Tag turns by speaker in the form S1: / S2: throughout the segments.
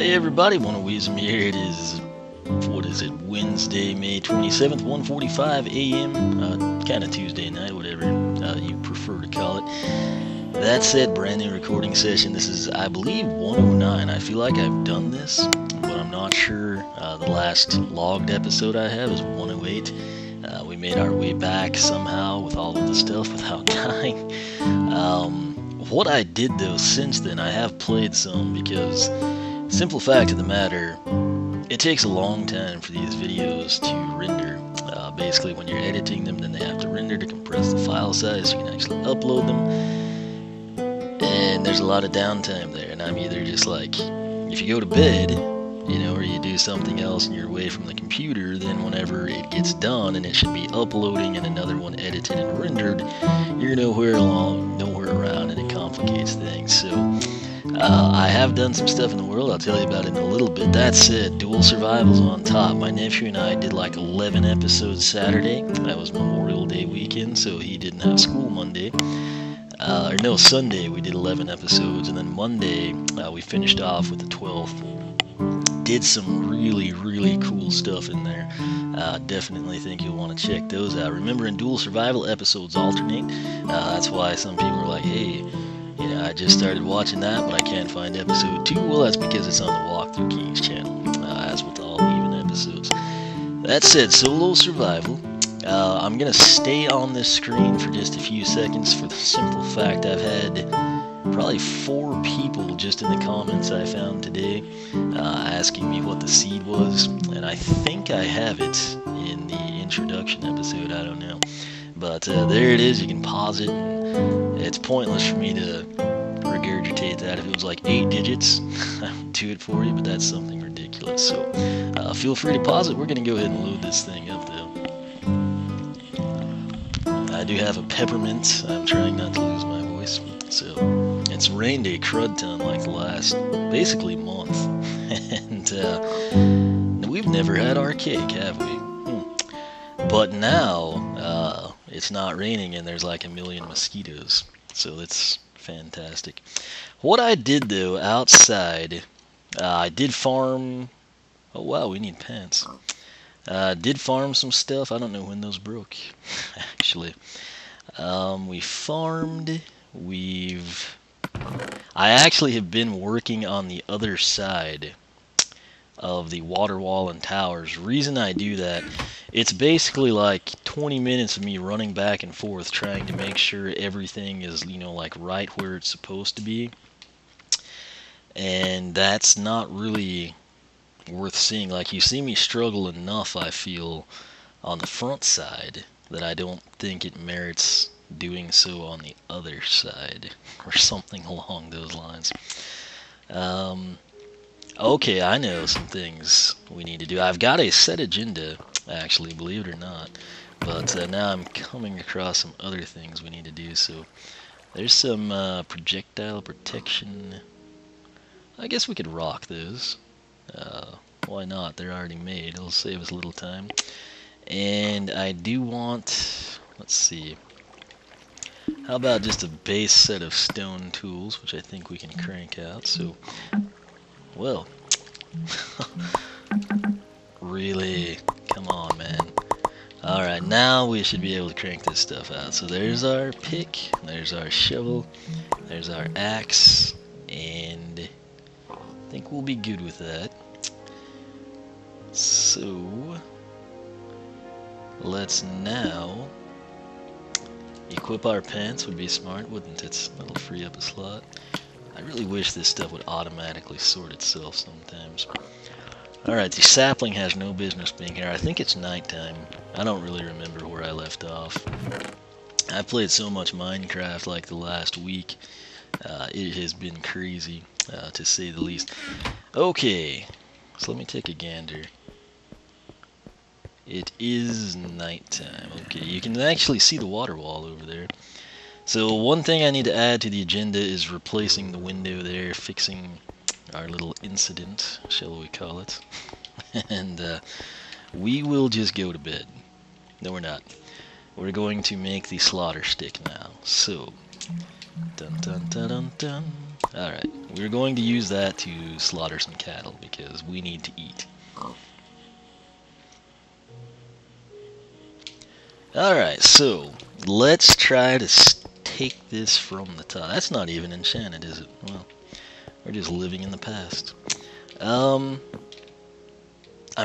S1: Hey everybody, Wisdom here. It is, what is it, Wednesday, May 27th, 1:45 a.m., kind of Tuesday night, whatever you prefer to call it. That said, brand new recording session. This is, I believe, 109. I feel like I've done this, but I'm not sure. The last logged episode I have is 108. We made our way back somehow with all of the stuff without dying. What I did though since then, I have played some because, simple fact of the matter, it takes a long time for these videos to render. Basically, when you're editing them, then they have to render to compress the file size so you can actually upload them. And there's a lot of downtime there, and I'm either just like, if you go to bed, you know, or you do something else and you're away from the computer, then whenever it gets done and it should be uploading and another one edited and rendered, you're nowhere around, and it complicates things. So I have done some stuff in the world. I'll tell you about it in a little bit. That said, dual survival's on top. My nephew and I did like 11 episodes Saturday. That was Memorial Day weekend, so he didn't have school Monday. Or no, Sunday we did 11 episodes, and then Monday we finished off with the 12th. Did some really cool stuff in there. Definitely think you'll want to check those out. Remember, in dual survival, episodes alternate. That's why some people are like, hey, you know, I just started watching that, but I can't find episode 2. Well, that's because it's on the Walkthrough Kings channel, as with all even episodes. That said, solo survival. I'm going to stay on this screen for just a few seconds for the simple fact I've had probably 4 people just in the comments I found today asking me what the seed was, and I think I have it in the introduction episode, I don't know. But there it is. You can pause it, and it's pointless for me to regurgitate that. If it was like 8 digits, I would do it for you, but that's something ridiculous. So feel free to pause it. We're going to go ahead and load this thing up, though. I do have a peppermint. I'm trying not to lose my voice. So it's rained a crud ton like the last, basically, month. And we've never had our cake, have we? But now, it's not raining and there's like a million mosquitoes. So it's fantastic. What I did, though, outside, I did farm... Oh, wow, we need pants. Did farm some stuff. I don't know when those broke, actually. We farmed. I actually have been working on the other side of the water wall and towers. Reason I do that, it's basically like 20 minutes of me running back and forth trying to make sure everything is, you know, like right where it's supposed to be. And that's not really worth seeing. Like, you see me struggle enough, I feel, on the front side that I don't think it merits doing so on the other side, or something along those lines. Okay, I know some things we need to do. I've got a set agenda, actually, believe it or not, but now I'm coming across some other things we need to do. So there's some projectile protection. I guess we could rock those. Why not? They're already made. It'll save us a little time. And I do want, let's see, how about just a base set of stone tools, which I think we can crank out. So, well, really, come on, man. Alright, now we should be able to crank this stuff out. So there's our pick, there's our shovel, there's our axe, and I think we'll be good with that. So let's now equip our pants. Would be smart, wouldn't it? That'll free up a slot. I really wish this stuff would automatically sort itself sometimes. Alright, the sapling has no business being here. I think it's nighttime. I don't really remember where I left off. I've played so much Minecraft like the last week. It has been crazy, to say the least. Okay, so let me take a gander. It is nighttime. Okay, you can actually see the water wall over there. So one thing I need to add to the agenda is replacing the window there, fixing our little incident, shall we call it. And we will just go to bed. No, we're not. We're going to make the slaughter stick now. So Dun dun dun dun dun. Alright, we're going to use that to slaughter some cattle because we need to eat. Alright, so let's try to take this from the top. That's not even enchanted, is it? Well, we're just living in the past. I'm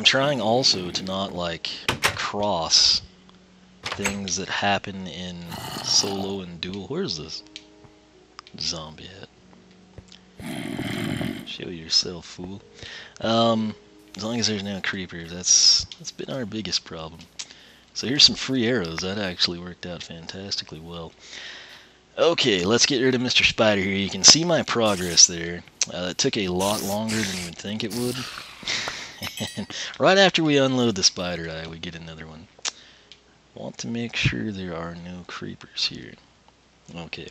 S1: trying also to not, like, cross things that happen in solo and duel. Where's this zombie at? Show yourself, fool. As long as there's no creepers, that's been our biggest problem. So here's some free arrows. That actually worked out fantastically well. Okay, let's get rid of Mr. Spider here. You can see my progress there. It took a lot longer than you would think it would. And right after we unload the spider eye, we get another one. Want to make sure there are no creepers here. Okay.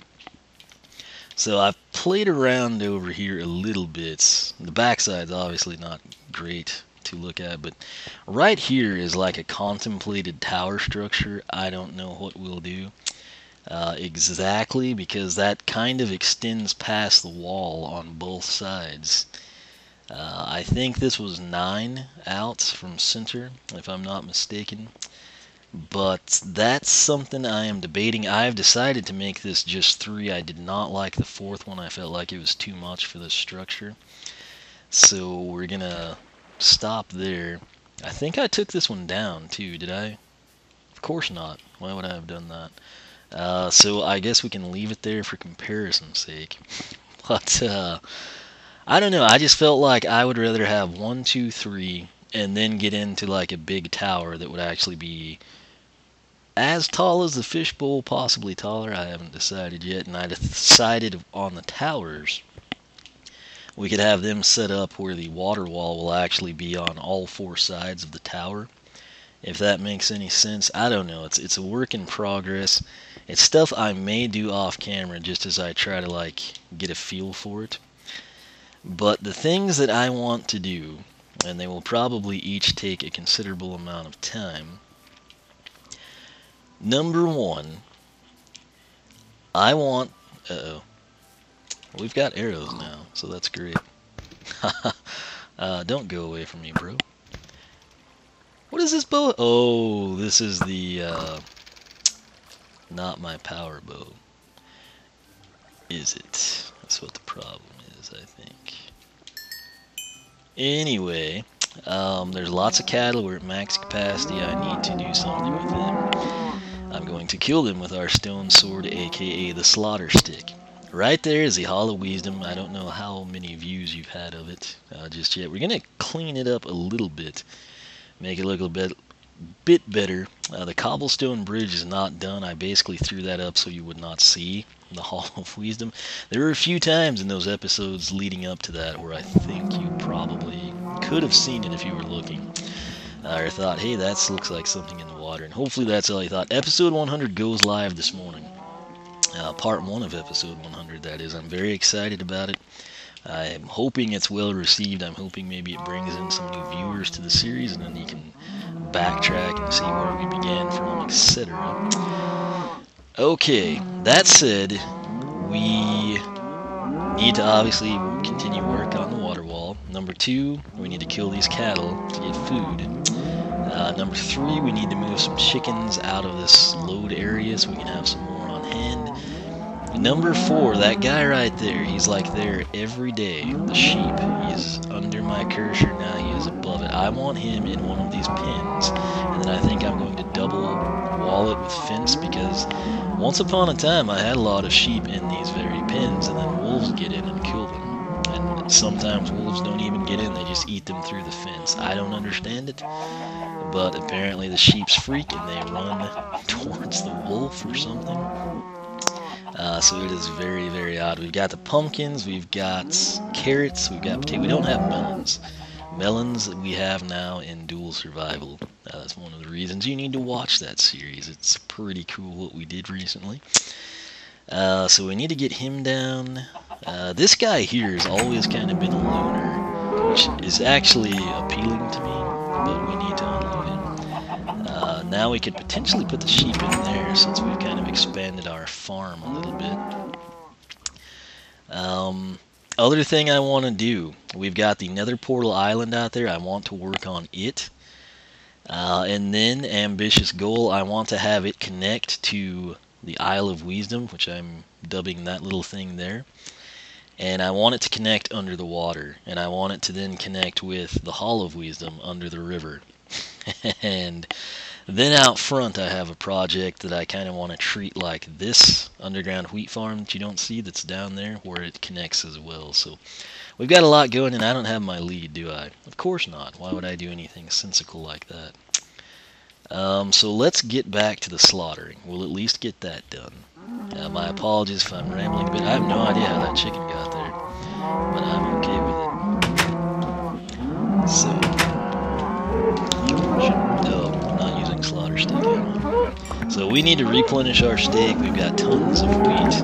S1: So I've played around over here a little bit. The backside's obviously not great to look at, but right here is like a contemplated tower structure. I don't know what we'll do exactly, because that kind of extends past the wall on both sides. I think this was 9 out from center, if I'm not mistaken. But that's something I am debating. I've decided to make this just 3. I did not like the 4th one. I felt like it was too much for this structure. So we're gonna stop there. I think I took this one down too, did I? Of course not. Why would I have done that? So I guess we can leave it there for comparison's sake. But I don't know. I just felt like I would rather have 1, 2, 3, and then get into like a big tower that would actually be as tall as the fishbowl, possibly taller. I haven't decided yet, and I decided on the towers. We could have them set up where the water wall will actually be on all 4 sides of the tower. If that makes any sense. I don't know. It's a work in progress. It's stuff I may do off camera just as I try to like get a feel for it. But the things that I want to do, and they will probably each take a considerable amount of time. Number 1, I want... Uh-oh. We've got arrows now, so that's great. Don't go away from me, bro. What is this bow? Oh, this is the, not my power bow. Is it? That's what the problem is, I think. Anyway, there's lots of cattle. We're at max capacity. I need to do something with them. I'm going to kill them with our stone sword, aka the slaughter stick. Right there is the Hall of Wisdom. I don't know how many views you've had of it just yet. We're going to clean it up a little bit, make it look a bit better. The cobblestone bridge is not done. I basically threw that up so you would not see the Hall of Wisdom. There were a few times in those episodes leading up to that where I think you probably could have seen it if you were looking. Or thought, hey, that looks like something in the water. And hopefully that's all you thought. Episode 100 goes live this morning. Part 1 of episode 100, that is. I'm very excited about it. I'm hoping it's well received. I'm hoping maybe it brings in some new viewers to the series, and then you can backtrack and see where we began from, etc. Okay, that said, we need to obviously continue work on the water wall. Number 2, we need to kill these cattle to get food. Number 3, we need to move some chickens out of this load area so we can have some more on hand. Number 4, that guy right there, he's like there every day. The sheep, he's under my cursor now, he is above it. I want him in one of these pens, and then I think I'm going to double wall it with fence, because once upon a time I had a lot of sheep in these very pens, and then wolves get in and kill them. And sometimes wolves don't even get in, they just eat them through the fence. I don't understand it, but apparently the sheep's freak and they run towards the wolf or something. So it is very, very odd. We've got the pumpkins, we've got carrots, we've got potatoes. We don't have melons. Melons we have now in Dual Survival. That's one of the reasons you need to watch that series. It's pretty cool what we did recently. So we need to get him down. This guy here has always kind of been a loner, which is actually appealing to me, but we need to unload him. Now we could potentially put the sheep in there since we've kind of expanded our farm a little bit. Other thing I want to do, we've got the Nether Portal Island out there. I want to work on it. And then, ambitious goal, I want to have it connect to the Isle of Wisdom, which I'm dubbing that little thing there. And I want it to connect under the water. And I want it to then connect with the Hall of Wisdom under the river. And then out front, I have a project that I kind of want to treat like this underground wheat farm that you don't see that's down there, where it connects as well. So we've got a lot going, and I don't have my lead, do I? Of course not. Why would I do anything sensical like that? So let's get back to the slaughtering. We'll at least get that done. My apologies if I'm rambling a bit. I have no idea how that chicken got there, but I'm okay with it. So, no, I'm not using slaughter steak anymore. So we need to replenish our steak. We've got tons of wheat.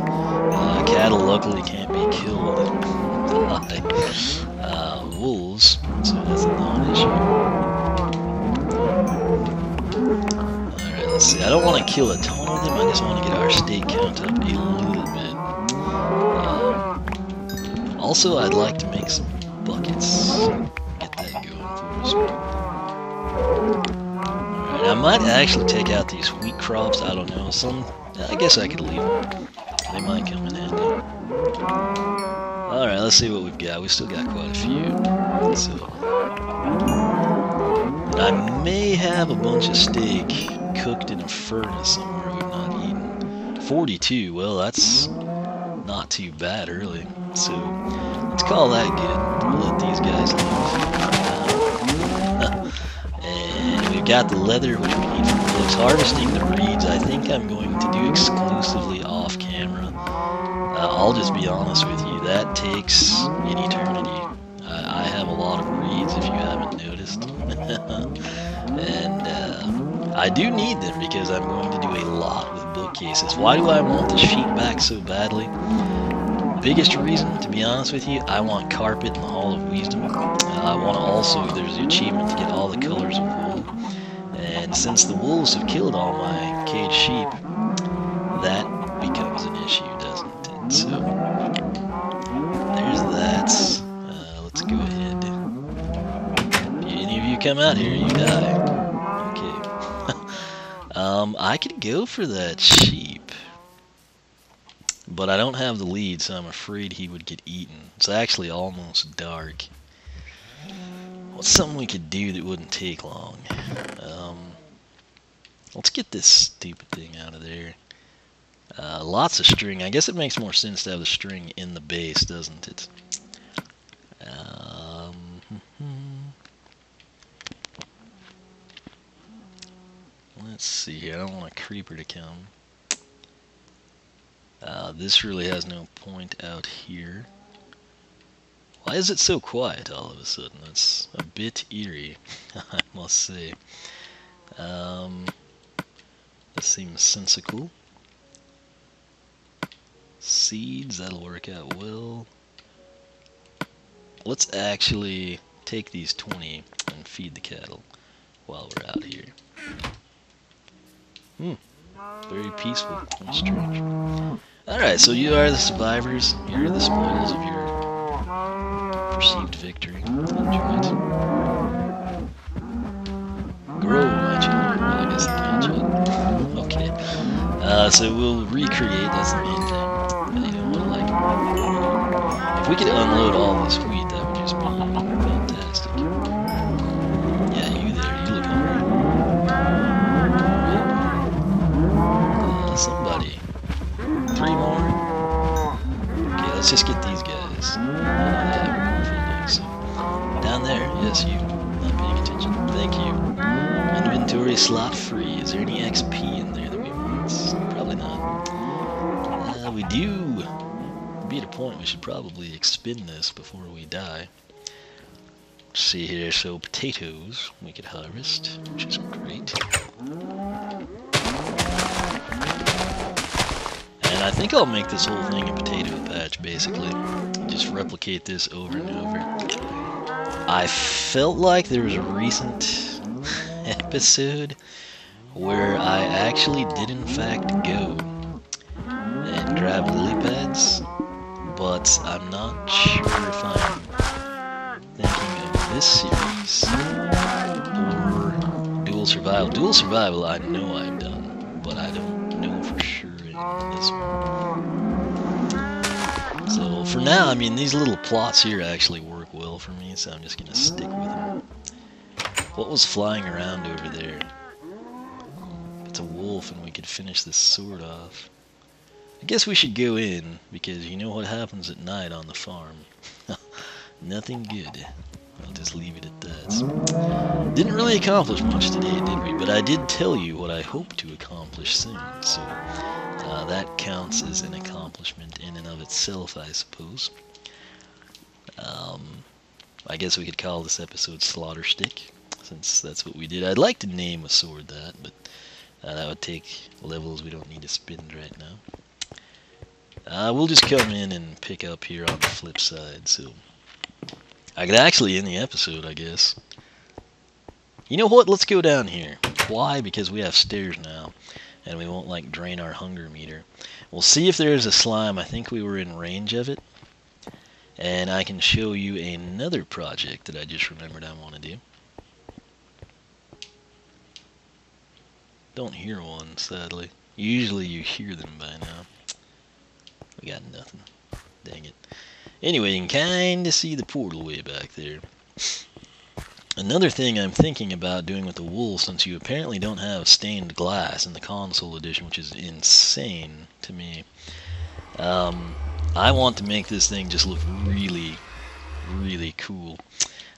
S1: Cattle luckily can't be killed by wolves, so that's a non-issue. Alright, let's see. I don't want to kill a ton of them. I just want to get our steak count up a little bit. Also, I'd like to make some buckets. Get that going for us. Alright, I might actually take out these wheat crops. I don't know. I guess I could leave them. They might come in handy. Alright, let's see what we've got. We still got quite a few. So, and I may have a bunch of steak cooked in a furnace somewhere we've not eaten. 42, well, that's not too bad, really. So, let's call that good. We'll let these guys live. And we've got the leather, which we need for books. Harvesting the reeds, I think I'm going to do exclusively off camera. I'll just be honest with you, that takes an eternity. I have a lot of reeds, if you haven't noticed. And I do need them because I'm going to do a lot with bookcases. Why do I want the sheep back so badly? Biggest reason, to be honest with you, I want carpet in the Hall of Wisdom. I want to also, there's the achievement to get all the colors of wool. And since the wolves have killed all my caged sheep, that becomes an issue, doesn't it? So, there's that. Let's go ahead. If any of you come out here, you die. Okay. I could go for that sheep, but I don't have the lead, so I'm afraid he would get eaten. It's actually almost dark. What's something we could do that wouldn't take long? Let's get this stupid thing out of there. Lots of string. I guess it makes more sense to have the string in the base, doesn't it? Let's see here. I don't want a creeper to come. This really has no point out here. Why is it so quiet all of a sudden? That's a bit eerie, I must say. This seems sensical. Seeds, that'll work out well. Let's actually take these 20 and feed the cattle while we're out here. Very peaceful and strange. Alright, so you are the survivors. Here are the spoils of your perceived victory. Enjoy it. Grow, my children. Well, I guess they can't yet. Okay. So we'll recreate, that's the main thing. You know what, like, if we could unload all this wheat, that would just be fantastic. Yeah, you there, you look hungry. Somebody. 3 more. Okay, let's just get these guys. So, down there, yes, you. Not paying attention. Thank you. Inventory slot free. Is there any XP in there that we want? Probably not. We do. Be at a point we should probably expend this before we die. Let's see here. So potatoes we could harvest, which is great. And I think I'll make this whole thing a potato patch, basically. Just replicate this over and over. I felt like there was a recent episode where I actually did in fact go and grab lily pads but I'm not sure if I'm thinking of this series or Dual Survival. Dual Survival I know I've done, but I don't know for sure in this one. So for now, I mean, these little plots here actually work well for me, so I'm just going to stick with them. What was flying around over there? It's a wolf and we could finish this sword off. I guess we should go in, because you know what happens at night on the farm. Nothing good. I'll just leave it at that. Didn't really accomplish much today, did we? But I did tell you what I hope to accomplish soon, so that counts as an accomplishment in and of itself, I suppose. I guess we could call this episode Slaughter Stick, since that's what we did. I'd like to name a sword that, but that would take levels we don't need to spend right now. We'll just come in and pick up here on the flip side, so I could actually end the episode, I guess. You know what? Let's go down here. Why? Because we have stairs now, and we won't, like, drain our hunger meter. We'll see if there's a slime. I think we were in range of it, and I can show you another project that I just remembered I want to do. Don't hear one, sadly. Usually you hear them by now. We got nothing. Dang it. Anyway, you can kind of see the portal way back there. Another thing I'm thinking about doing with the wool, since you apparently don't have stained glass in the console edition, which is insane to me. I want to make this thing just look really, really cool.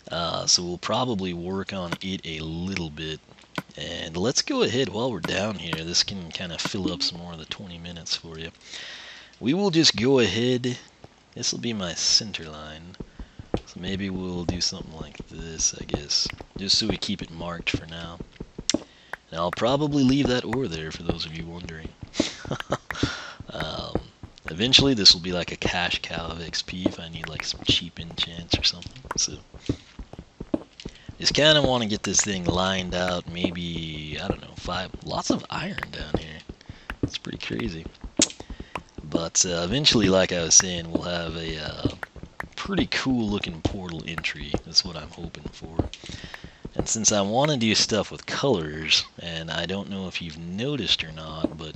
S1: So we'll probably work on it a little bit. And let's go ahead while we're down here. This can kind of fill up some more of the 20 minutes for you. We will just go ahead. This will be my center line. So maybe we'll do something like this, I guess. Just so we keep it marked for now. And I'll probably leave that ore there for those of you wondering. Eventually this will be like a cash cow of XP if I need like some cheap enchants or something. So just kind of want to get this thing lined out. Maybe, I don't know, lots of iron down here. It's pretty crazy. But eventually, like I was saying, we'll have a pretty cool looking portal entry. That's what I'm hoping for. And since I want to do stuff with colors, and I don't know if you've noticed or not, but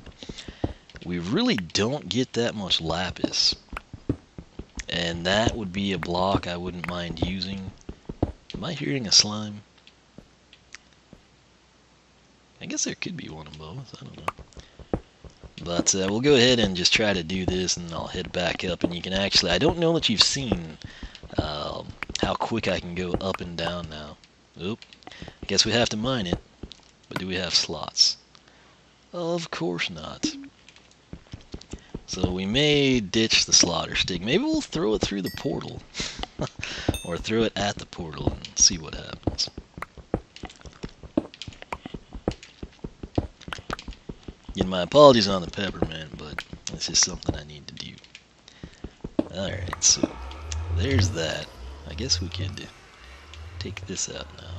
S1: we really don't get that much lapis. And that would be a block I wouldn't mind using. Am I hearing a slime? I guess there could be one of both. I don't know. But we'll go ahead and just try to do this, and I'll head back up. And you can actually, I don't know that you've seen how quick I can go up and down now. Oop. I guess we have to mine it. But do we have slots? Of course not. So we may ditch the slaughter stick. Maybe we'll throw it through the portal. Or throw it at the portal and see what happens. Again, my apologies on the peppermint, but this is something I need to do. Alright, so there's that. I guess we could take this out now.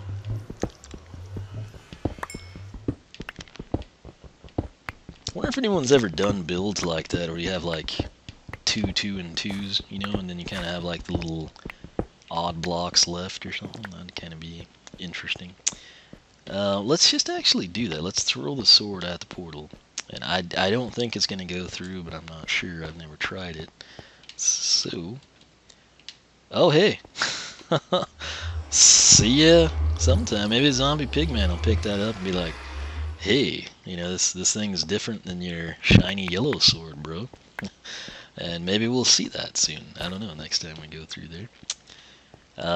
S1: I wonder if anyone's ever done builds like that, where you have like 2, 2, and 2s, you know, and then you kind of have like the little odd blocks left or something. That'd kind of be interesting. Let's just actually do that. Let's throw the sword at the portal. And I don't think it's going to go through, but I'm not sure. I've never tried it. So, oh hey, see ya sometime. Maybe Zombie Pigman will pick that up and be like, hey, you know, this thing's different than your shiny yellow sword, bro. And maybe we'll see that soon. I don't know, next time we go through there.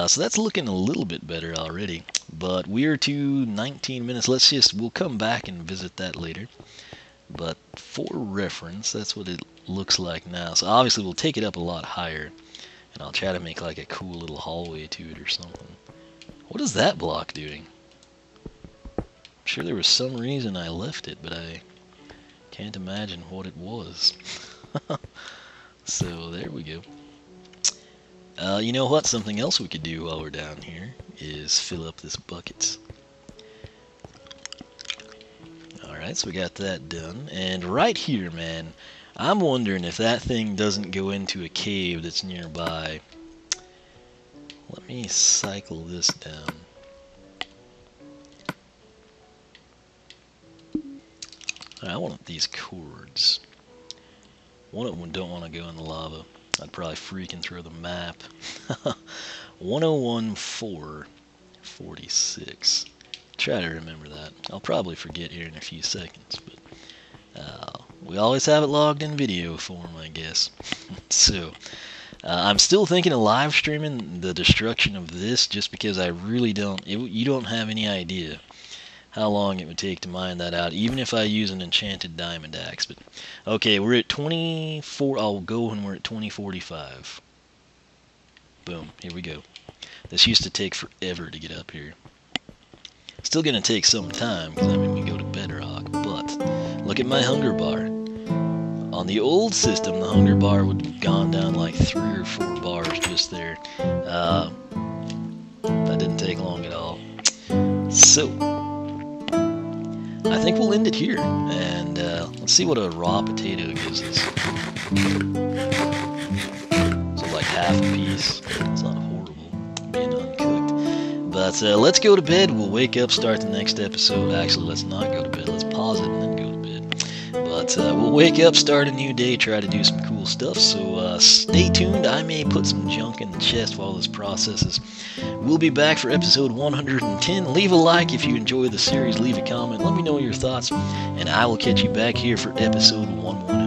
S1: So that's looking a little bit better already. But we're to 19 minutes. We'll come back and visit that later. But for reference, that's what it looks like now. So obviously we'll take it up a lot higher. And I'll try to make like a cool little hallway to it or something. What is that block doing? I'm sure there was some reason I left it, but I can't imagine what it was. So there we go. You know what? Something else we could do while we're down here is fill up this bucket. Alright, so we got that done. And right here, man, I'm wondering if that thing doesn't go into a cave that's nearby. Let me cycle this down. I want these cords. One of them don't want to go in the lava. I'd probably freaking throw the map. 101.446. Try to remember that. I'll probably forget here in a few seconds, but we always have it logged in video form, I guess. So, I'm still thinking of live streaming the destruction of this, just because I really don't. You don't have any idea how long it would take to mine that out, even if I use an enchanted diamond axe. But okay, we're at 24. I'll go when we're at 2045. Boom, here we go. This used to take forever to get up here. Still gonna take some time, because I mean we go to bedrock, but look at my hunger bar. On the old system, the hunger bar would have gone down like 3 or 4 bars just there. That didn't take long at all. So, I think we'll end it here, and let's see what a raw potato gives us. So like half a piece. It's not horrible being uncooked. But let's go to bed. We'll wake up, start the next episode. Actually, let's not go to bed. Let's pause it and then go to bed. But we'll wake up, start a new day, try to do some cool stuff. So stay tuned. I may put some junk in the chest while this processes. We'll be back for episode 110. Leave a like if you enjoy the series. Leave a comment. Let me know your thoughts. And I will catch you back here for episode 110.